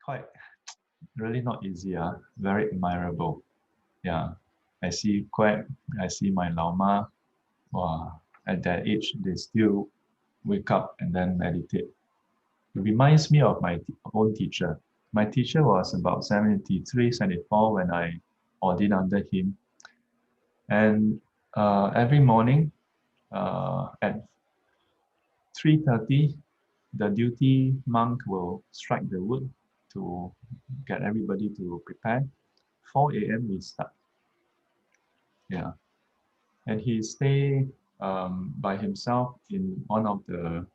quite really not easy, very admirable. Yeah. I see my Lama, wow, at that age they still wake up and then meditate. It reminds me of my own teacher. My teacher was about 73, 74 when I ordained under him. And every morning at 3:30, the duty monk will strike the wood to get everybody to prepare. 4 a.m. we start. Yeah. And he stay by himself in one of the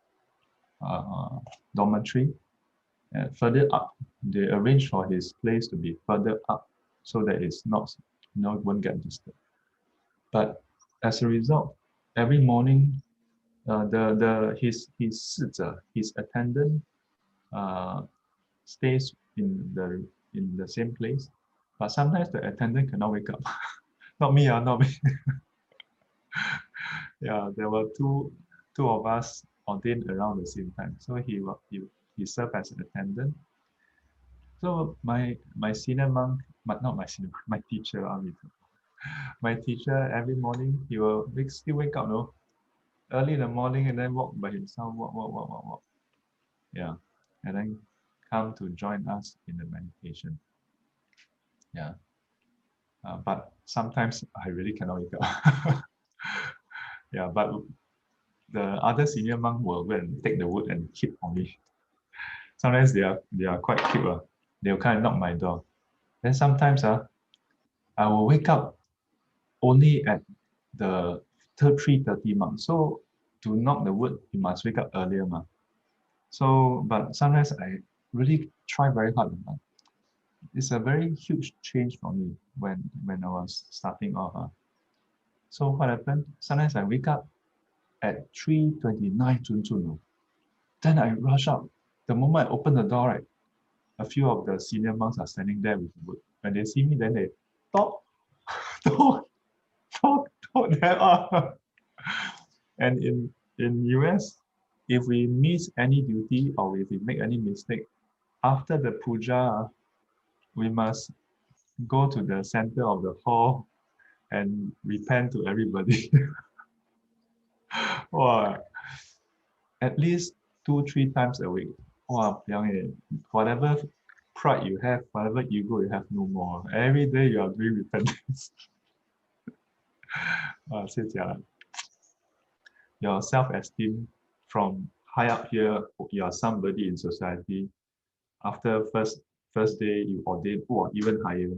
dormitory. And further up, they arrange for his place to be further up so that it's not, it won't get disturbed. But as a result, every morning, his attendant stays in the same place, but sometimes the attendant cannot wake up. Not me, not me. Yeah, there were two of us ordained around the same time. So he served as an attendant. So my senior monk, but not my senior, my teacher, my teacher every morning he will still wake up, no, early in the morning and then walk by himself, walk. Yeah, and then come to join us in the meditation. Yeah, but sometimes I really cannot wake up. Yeah, but the other senior monk will go and take the wood and keep for me. Sometimes they are quite cute. They'll kind of knock my door. Then sometimes I will wake up only at the 3:30 mark. So to knock the wood, you must wake up earlier. So, but sometimes I really try very hard. It's a very huge change for me when I was starting off. So what happened? Sometimes I wake up at 3:29. Then I rush out. The moment I open the door, right, a few of the senior monks are standing there with wood. When they see me, then they talk, talk, there are. And in US, if we miss any duty or if we make any mistake, after the puja, we must go to the center of the hall and repent to everybody. Wow. At least 2-3 times a week. Wow, whatever pride you have, whatever ego you have, no more. Every day you are doing repentance. Your self-esteem from high up here, you are somebody in society. After first day you ordain, or even higher.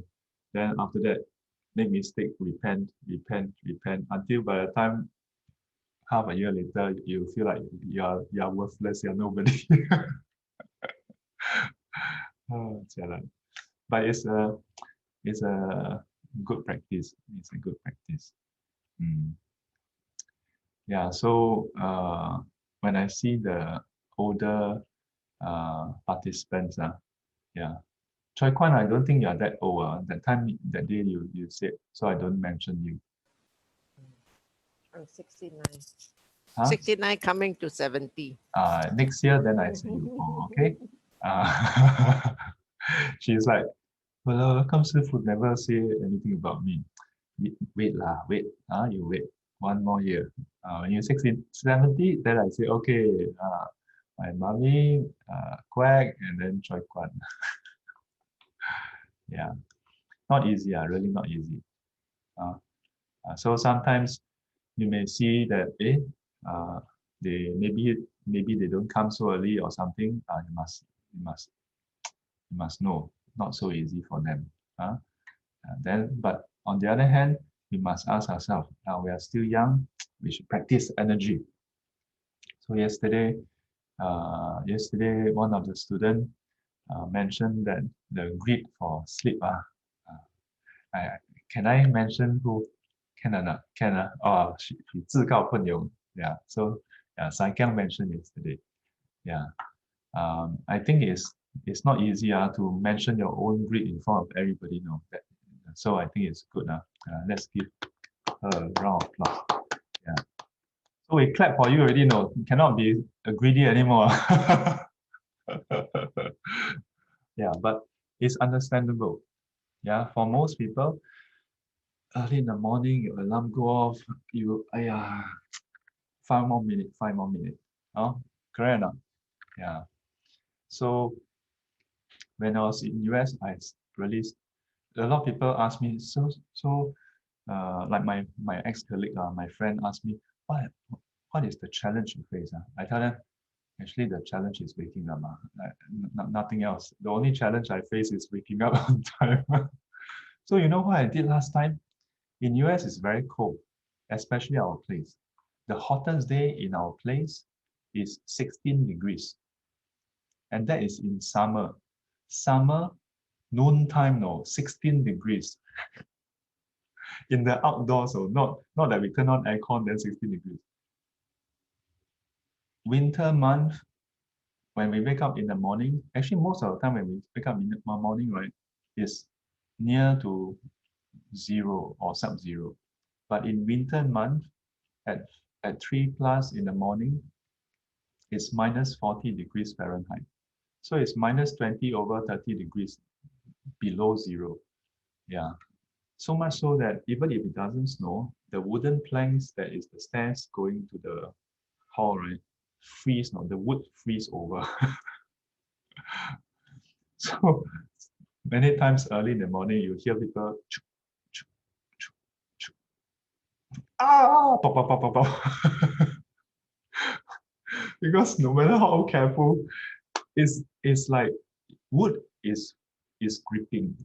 Then after that, make mistake, repent, until by the time half a year later, you feel like you are worthless, you're nobody. Oh, but it's a good practice. It's a good practice. Yeah. So when I see the older participants, yeah. Choi Kwan, I don't think you're that old. That day you said, so I don't mention you. I'm 69. Huh? 69 coming to 70. Next year, then I say you. Okay. She's like, well, come food never say anything about me. Wait. You wait 1 more year. When you're 60, 70, then I say, okay, my mommy, Quack, and then Choi Kwan. Yeah, not easy, really not easy. So sometimes you may see that they maybe they don't come so early or something. You must know, not so easy for them. But on the other hand, we must ask ourselves, now we are still young, we should practice energy. So yesterday one of the students mentioned that the greed for sleep. Can I mention who? Can or not? Can oh, she 自告奋勇. Yeah. So Sai Kiang mentioned yesterday. Yeah. I think it's not easy to mention your own greed in front of everybody. So I think it's good. Let's give her a round of applause. Yeah. So we clap for you already. No, you cannot be greedy anymore. Yeah, but it's understandable. Yeah, for most people, early in the morning, your alarm go off, yeah, 5 more minutes, 5 more minutes. Oh, correct or not? Yeah. So when I was in US, really, a lot of people ask me, like my ex-colleague, my friend asked me, what, what is the challenge you face? I tell them, actually the challenge is waking up. Nothing else. The only challenge I face is waking up on time. So you know what I did last time? In US, it's very cold, especially our place. The hottest day in our place is 16 degrees, and that is in summer. Summer, noon time, no, 16 degrees in the outdoors. So not that we turn on aircon, then 16 degrees. Winter month, when we wake up in the morning, actually most of the time when we wake up in the morning, right, is near to zero or sub-zero. But in winter month, at 3 plus in the morning, it's minus 40 degrees Fahrenheit. So it's minus 20 over 30 degrees below zero. Yeah. So much so that even if it doesn't snow, the wooden planks that is the stairs going to the hall, right, freeze, no, the wood freeze over. So many times early in the morning, you hear people chuk, chuk, chuk, chuk. Pop, pop, pop, pop, pop. Because no matter how careful, it's like wood is gripping.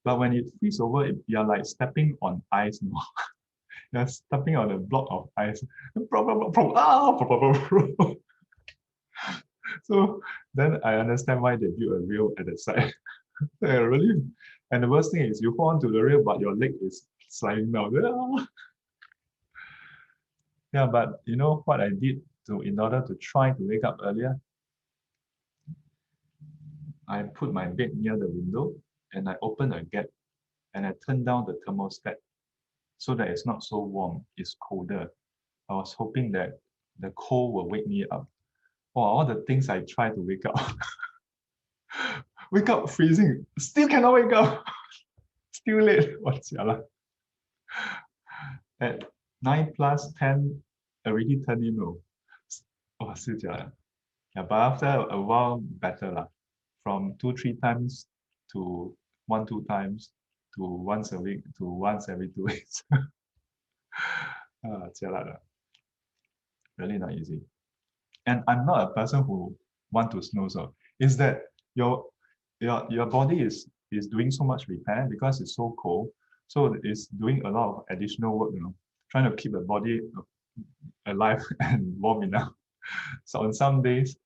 But when it freezes over, you're like stepping on ice. No? You're stepping on a block of ice. So then I understand why they built a rail at the side. Really. And the worst thing is you hold on to the rail, but your leg is sliding down. Yeah, but you know what I did in order to try to wake up earlier? I put my bed near the window and I open a gap and I turn down the thermostat so that it's not so warm, it's colder. I was hoping that the cold will wake me up. Oh, all the things I try to wake up. Wake up freezing, still cannot wake up. Still late. What's ya? At 9 plus 10, already turned in. Oh, still jialat. Yeah, but after a while, better lah. From 2, 3 times to 1, 2 times to once a week to once every 2 weeks. Jialat lah. Really not easy. And I'm not a person who want to snooze. So is that your body is doing so much repair because it's so cold. So it's doing a lot of additional work, trying to keep the body alive and warm enough. So on some days,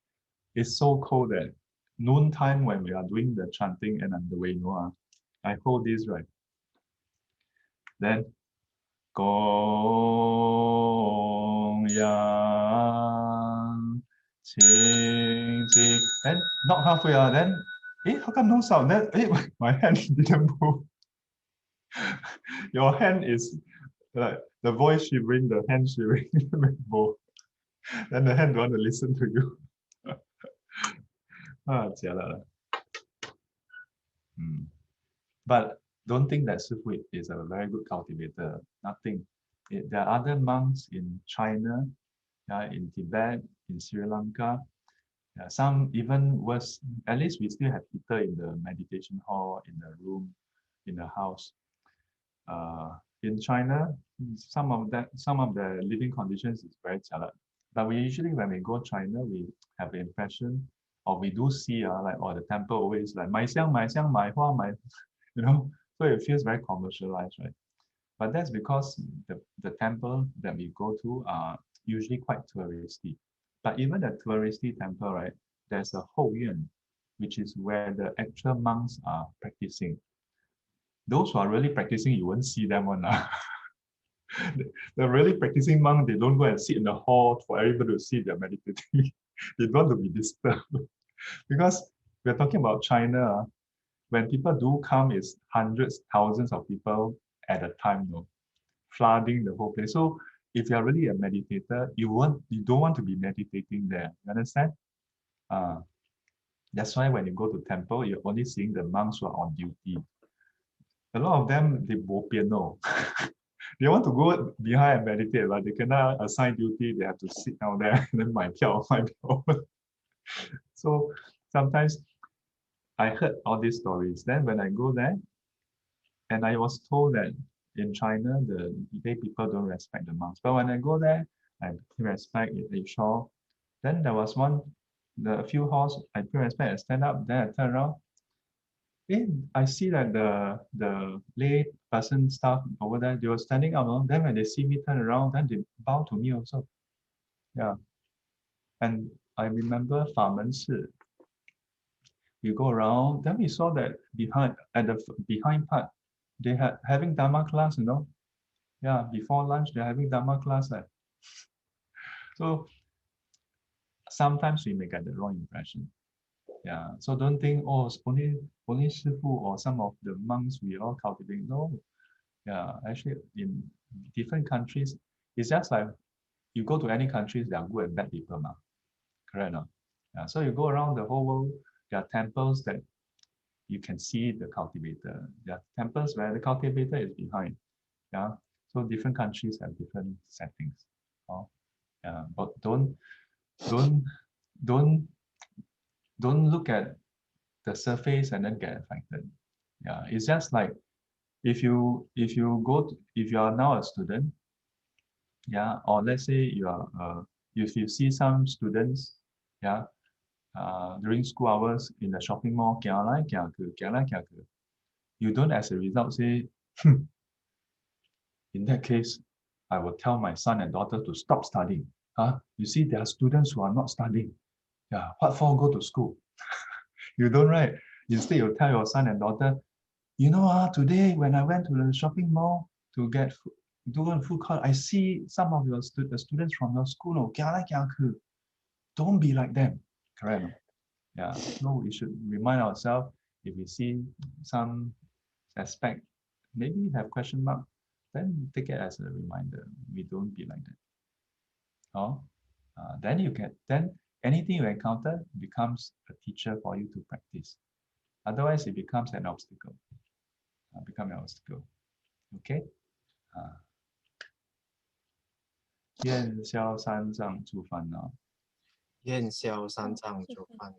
it's so cold that noontime when we are doing the chanting and underway, I hold this right. Then Gong Yang Qing Qing. Then not halfway, then how come no sound? Then my hand didn't move. Your hand is like the voice shivering, the hand shivering, both. Then the hand don't want to listen to you. Jialat. But don't think that Sifu is a very good cultivator. Nothing. There are other monks in China, in Tibet, in Sri Lanka. Some even worse. At least we still have heater in the meditation hall, in the room, in the house. In China, some of the living conditions is very challenging. But we usually, when we go China, we have the impression, or we do see, like, the temple always like, 买香,买香,买花,买, so it feels very commercialized, right? But that's because the temple that we go to are usually quite touristy. But even the touristy temple, right, there's a Hou Yuan, which is where the actual monks are practicing. Those who are really practicing, you won't see them one. The really practicing monk, they don't go and sit in the hall for everybody to see they're meditating. They don't want to be disturbed. Because we're talking about China, when people do come, it's hundreds, thousands of people at a time, flooding the whole place. So if you're really a meditator, you don't want to be meditating there. You understand? That's why when you go to temple, you're only seeing the monks who are on duty. A lot of them, they bo piano. They want to go behind and meditate, but they cannot assign duty. They have to sit down there and then 买票. So sometimes I heard all these stories. Then when I go there, and I was told that in China, the lay people don't respect the monks. But when I go there, I pay respect, they show. Then there was a few halls, I pay respect, I stand up, then I turn around. I see that the lay person staff over there, they were standing up. Then when they see me turn around, then they bow to me also. Yeah. And I remember Famen we go around, then we saw that at the behind part, they had having Dhamma class, Yeah, before lunch, they're having Dhamma class. So sometimes we may get the wrong impression. Yeah. So don't think, oh, it's only Shifu or some of the monks we all cultivate. No. Yeah. Actually, in different countries, it's just like you go to any countries, there are good and bad people, ma. Correct, no? Yeah. So you go around the whole world, there are temples that you can see the cultivator. There are temples where the cultivator is behind. Yeah. So different countries have different settings. Oh, yeah. But don't don't don't look at the surface and then get affected. Yeah, it's just like if you are now a student, yeah, or let's say if you see some students, yeah, during school hours in the shopping mall, you don't as a result say, in that case, I will tell my son and daughter to stop studying. You see, there are students who are not studying. Yeah, what for go to school? You don't, right? Instead, you tell your son and daughter, today when I went to the shopping mall to do a food court, I see some of the students from your school, don't be like them. Correct. Yeah. No, we should remind ourselves if we see some aspect, maybe have question mark, then take it as a reminder. We don't be like that. Oh, then anything you encounter becomes a teacher for you to practice. Otherwise, it becomes an obstacle. Become an obstacle. Okay. 愿消三障诸烦恼，愿消三障诸烦恼，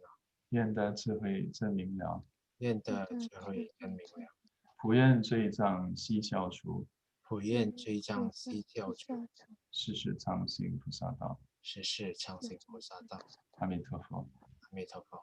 愿得智慧真明了，愿得智慧真明了。普愿罪障悉消除，普愿罪障悉消除，世世常行菩萨道。世世常行菩萨道。阿弥陀佛。阿弥陀佛。